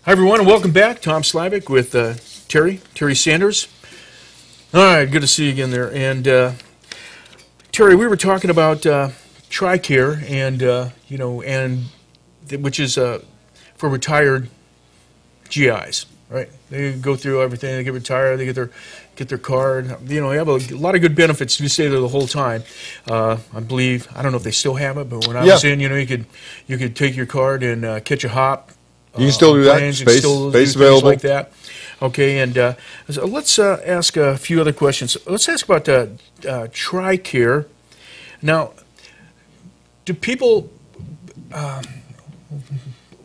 Hi, everyone, and welcome back. Tom Slivick with Terry Sanders. All right, good to see you again there. And Terry, we were talking about TRICARE, and which is for retired GIs, right? They go through everything. They get retired. They get their card. They have a lot of good benefits. You stay there the whole time. I believe, I don't know if they still have it, but when I was in, you could take your card and catch a hop. You can still do that. Space available. Like that. Okay, and so let's ask a few other questions. Let's ask about TRICARE. Now, do people?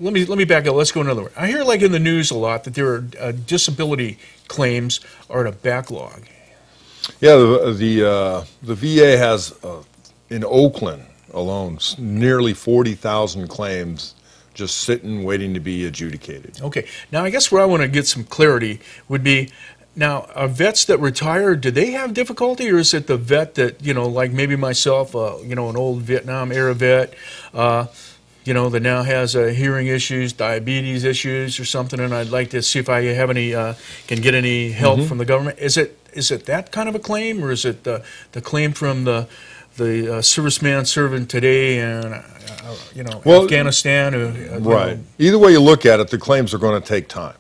Let me back up. Let's go another way. I hear, like in the news, a lot that there are disability claims are at a backlog. Yeah, the VA has in Oakland alone nearly 40,000 claims just sitting, waiting to be adjudicated. Okay. Now, I guess where I want to get some clarity would be, now, are vets that retire, do they have difficulty, or is it the vet that, like maybe myself, an old Vietnam-era vet, that now has hearing issues, diabetes issues or something, and I'd like to see if I have any, can get any help from the government? Is it that kind of a claim, or is it the claim from the serviceman serving today and Afghanistan? Right. Either way you look at it, the claims are going to take time.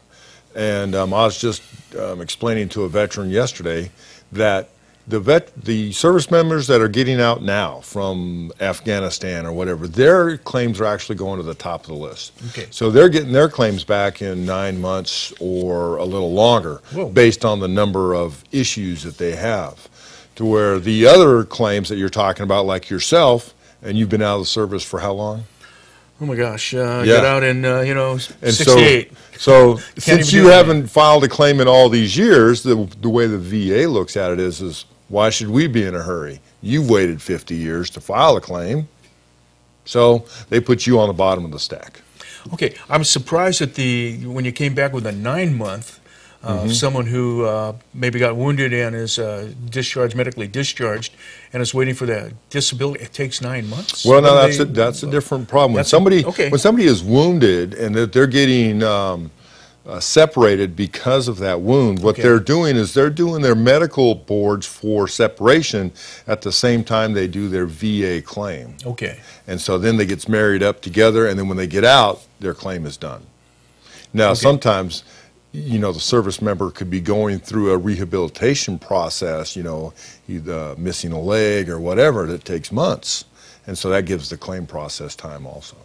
And I was just explaining to a veteran yesterday that the service members that are getting out now from Afghanistan or whatever, their claims are actually going to the top of the list. Okay. So they're getting their claims back in 9 months or a little longer. Whoa. Based on the number of issues that they have. To where the other claims that you're talking about, like yourself, and you've been out of the service for how long? Oh my gosh, got out in, 68. So since you haven't filed a claim in all these years, the way the VA looks at it is why should we be in a hurry? You've waited 50 years to file a claim, so they put you on the bottom of the stack. Okay, I'm surprised that when you came back with a 9-month, someone who maybe got wounded and is medically discharged, and is waiting for that disability. It takes 9 months. Well, no, that's a different problem. When somebody is wounded and that they're getting separated because of that wound, what they're doing is they're doing their medical boards for separation at the same time they do their VA claim. Okay. And so then they get married up together, and then when they get out, their claim is done. Now, sometimes, the service member could be going through a rehabilitation process, either missing a leg or whatever, that takes months. And so that gives the claim process time also.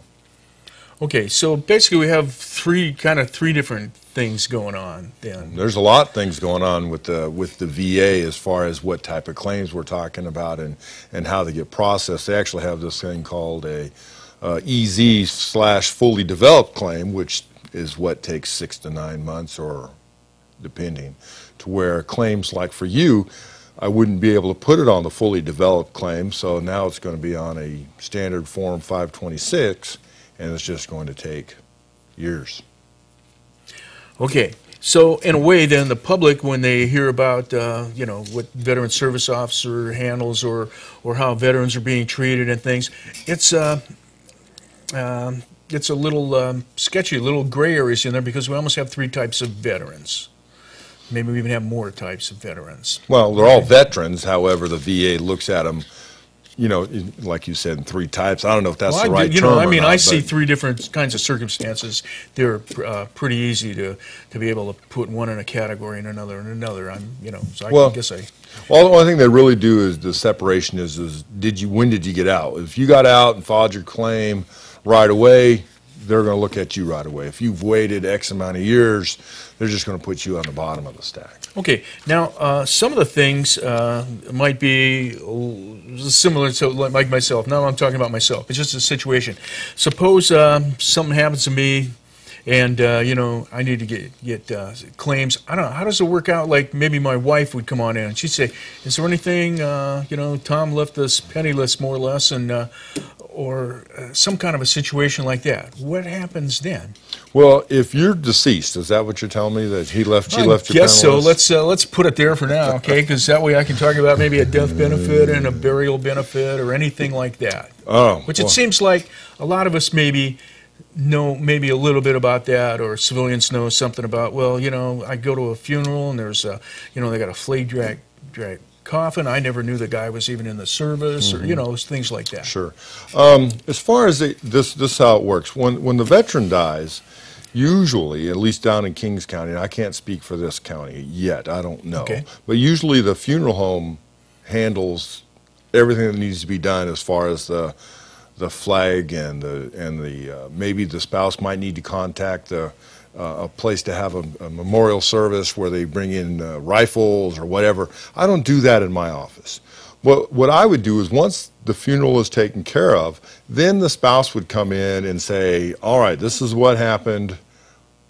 Okay, so basically we have three different things going on then. There's a lot of things going on with the VA as far as what type of claims we're talking about and how they get processed. They actually have this thing called a EZ/fully developed claim, which is what takes 6 to 9 months, or depending, to where claims like for you, I wouldn't be able to put it on the fully developed claim, so now it's going to be on a standard form 526, and it's just going to take years. Okay, so in a way then the public, when they hear about what veteran service officer handles or how veterans are being treated and things, it's a little sketchy, little gray areas in there, because we almost have 3 types of veterans. Maybe we even have more types of veterans. Well, they're all veterans. However, the VA looks at them, like you said, in 3 types. I don't know if that's the right term or not, I see 3 different kinds of circumstances. They're pretty easy to be able to put one in a category and another in another. Well, the only thing they really do is the separation is when did you get out? If you got out and filed your claim right away, they're going to look at you right away. If you've waited X amount of years, they're just going to put you on the bottom of the stack. Okay. Now, some of the things might be similar to like myself. Now I'm talking about myself. It's just a situation. Suppose something happens to me, and I need to get claims. I don't know, how does it work out? Like maybe my wife would come on in and she'd say, "Is there anything Tom left us penniless, more or less," and or some kind of a situation like that. What happens then? Well, if you're deceased, is that what you're telling me, that she left you penniless? Yes, so let's put it there for now, okay? Because that way I can talk about maybe a death benefit and a burial benefit or anything like that. Oh, which it seems like a lot of us maybe know maybe a little bit about that, or civilians know something about, well, you know, I go to a funeral and there's a, you know, they got a flea drag coffin. I never knew the guy was even in the service, or, you know, things like that. Sure. As far as this is how it works. When the veteran dies, usually, at least down in Kings County, and I can't speak for this county yet, I don't know, Okay. but usually the funeral home handles everything that needs to be done as far as the flag and the maybe the spouse might need to contact a place to have a memorial service where they bring in rifles or whatever. I don't do that in my office. What I would do is, once the funeral is taken care of, then the spouse would come in and say, all right, this is what happened.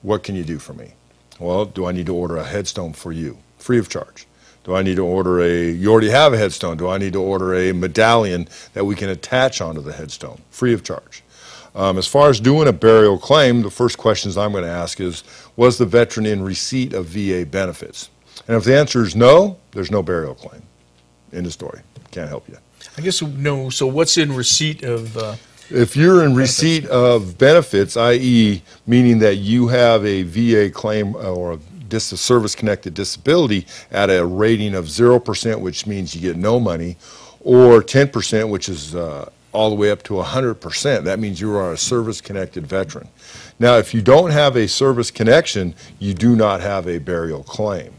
What can you do for me? Well, do I need to order a headstone for you, free of charge? Do I need to order you already have a headstone. Do I need to order a medallion that we can attach onto the headstone, free of charge? As far as doing a burial claim, the first questions I'm going to ask is, was the veteran in receipt of VA benefits? And if the answer is no, there's no burial claim. End of story. Can't help you. I guess no. So what's in receipt of? If you're in receipt of benefits, i.e., meaning that you have a VA claim or a service-connected disability at a rating of 0%, which means you get no money, or 10%, which is all the way up to 100%, that means you are a service-connected veteran. Now, if you don't have a service connection, you do not have a burial claim.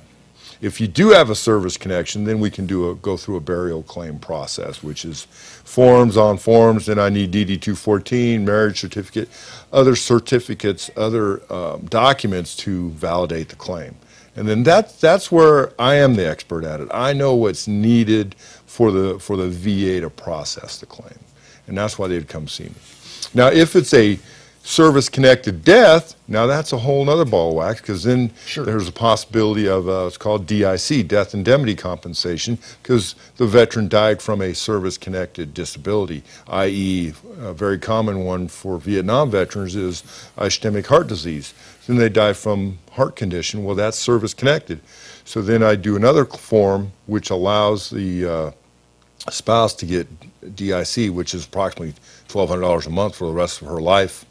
If you do have a service connection, then we can go through a burial claim process, which is forms on forms. Then I need DD-214, marriage certificate, other certificates, other documents to validate the claim. And then that's where I am the expert at it. I know what's needed for the VA to process the claim, and that's why they'd come see me. Now, if it's a service-connected death, now that's a whole other ball of wax, because then there's a possibility of it's called DIC, death indemnity compensation, because the veteran died from a service-connected disability, i.e., a very common one for Vietnam veterans is ischemic heart disease. Then they die from heart condition. Well, that's service-connected. So then I do another form which allows the spouse to get DIC, which is approximately $1,200 a month for the rest of her life.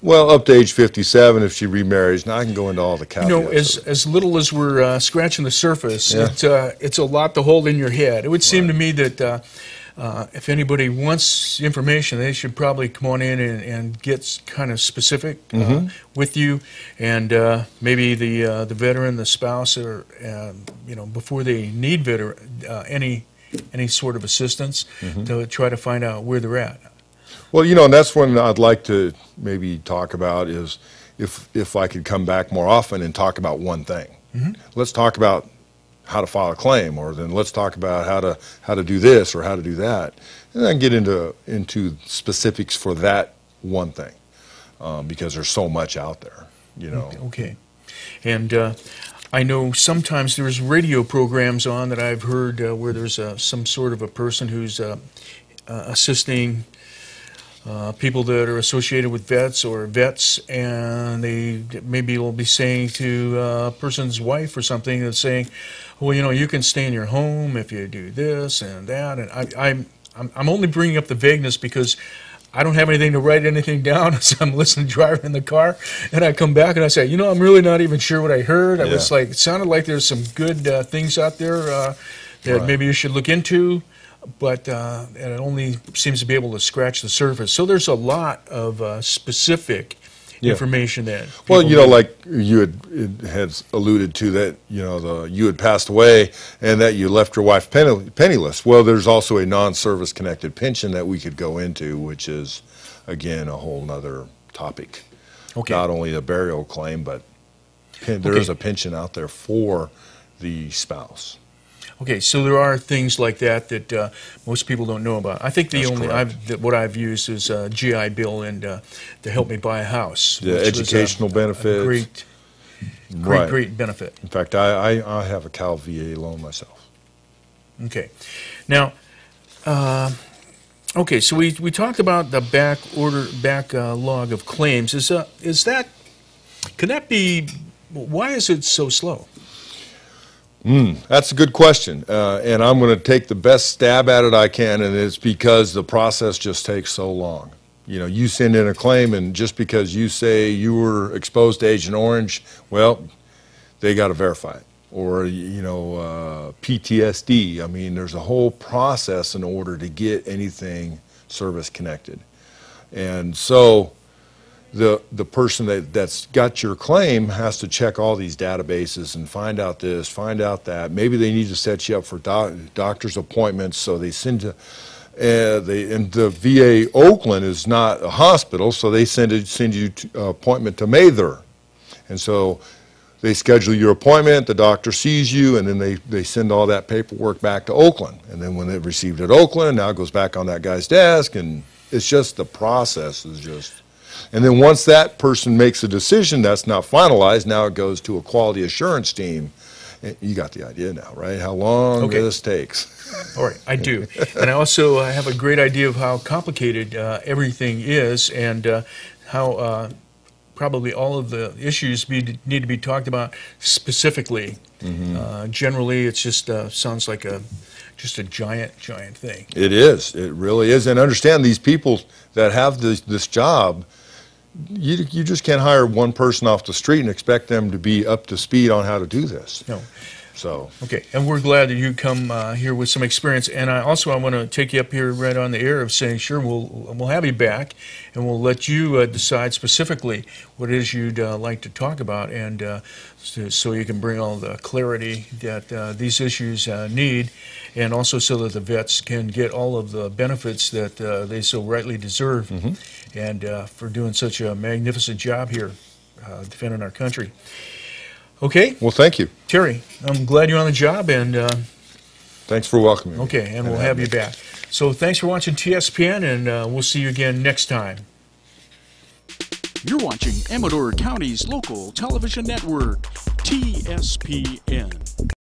Well, up to age 57 if she remarries. Now I can go into all the caveats. You know, as little as we're scratching the surface, it's a lot to hold in your head. It would seem to me that if anybody wants information, they should probably come on in and get kind of specific with you, and maybe the veteran, the spouse, or you know, before they need any sort of assistance, to try to find out where they're at. Well, you know, and that's one I'd like to maybe talk about is if I could come back more often and talk about one thing. Let's talk about how to file a claim, or then let's talk about how to do this or how to do that, and then get into specifics for that one thing, because there's so much out there, you know. Okay, and I know sometimes there's radio programs on that I've heard where there's some sort of a person who's assisting people that are associated with vets or vets, and they maybe will be saying to a person's wife or something, that's saying, well, you know, you can stay in your home if you do this and that. And I'm only bringing up the vagueness because I don't have anything to write anything down as I'm listening, driving in the car, and I come back and I say, you know, I'm really not even sure what I heard. I was like, it sounded like there's some good things out there that maybe you should look into, but it only seems to be able to scratch the surface. So there's a lot of specific information that. Well, you know, like you had alluded to, that, you know, you had passed away and that you left your wife penniless. Well, there's also a non-service connected pension that we could go into, which is, again, a whole nother topic. Okay. Not only a burial claim, but there is a pension out there for the spouse. Okay, so there are things like that that most people don't know about. I think what I've used is GI Bill and to help me buy a house. The educational benefits. Great benefit. In fact, I have a Cal VA loan myself. Okay, now, okay, so we talked about the backlog of claims. Could that be? Why is it so slow? That's a good question, and I'm going to take the best stab at it I can, and it's because the process just takes so long. You send in a claim, and just because you say you were exposed to Agent Orange, well, they got to verify it. Or, PTSD. I mean, there's a whole process in order to get anything service connected. And so the person that's got your claim has to check all these databases and find out this, find out that. Maybe they need to set you up for doctor's appointments, so they send you. And the VA Oakland is not a hospital, so they send you appointment to Mather. And so they schedule your appointment, the doctor sees you, and then they send all that paperwork back to Oakland. And then when they received it at Oakland, now it goes back on that guy's desk, and it's just the process is just. And then once that person makes a decision that's not finalized, now it goes to a quality assurance team. You got the idea now, right? How long this takes. All right, I do. And I also have a great idea of how complicated everything is, and how probably all of the issues need to be talked about specifically. Generally, it's just sounds like just a giant thing. It is. It really is. And understand, these people that have this job, you just can't hire one person off the street and expect them to be up to speed on how to do this. No. So. Okay, and we're glad that you come here with some experience. And I want to take you up here right on the air of saying, sure, we'll have you back, and we'll let you decide specifically what it is you'd like to talk about, and so you can bring all the clarity that these issues need, and also so that the vets can get all of the benefits that they so rightly deserve, and for doing such a magnificent job here defending our country. Okay. Well, thank you. Terry, I'm glad you're on the job, and thanks for welcoming me. Okay, and we'll have you back. So thanks for watching TSPN, and we'll see you again next time. You're watching Amador County's local television network, TSPN.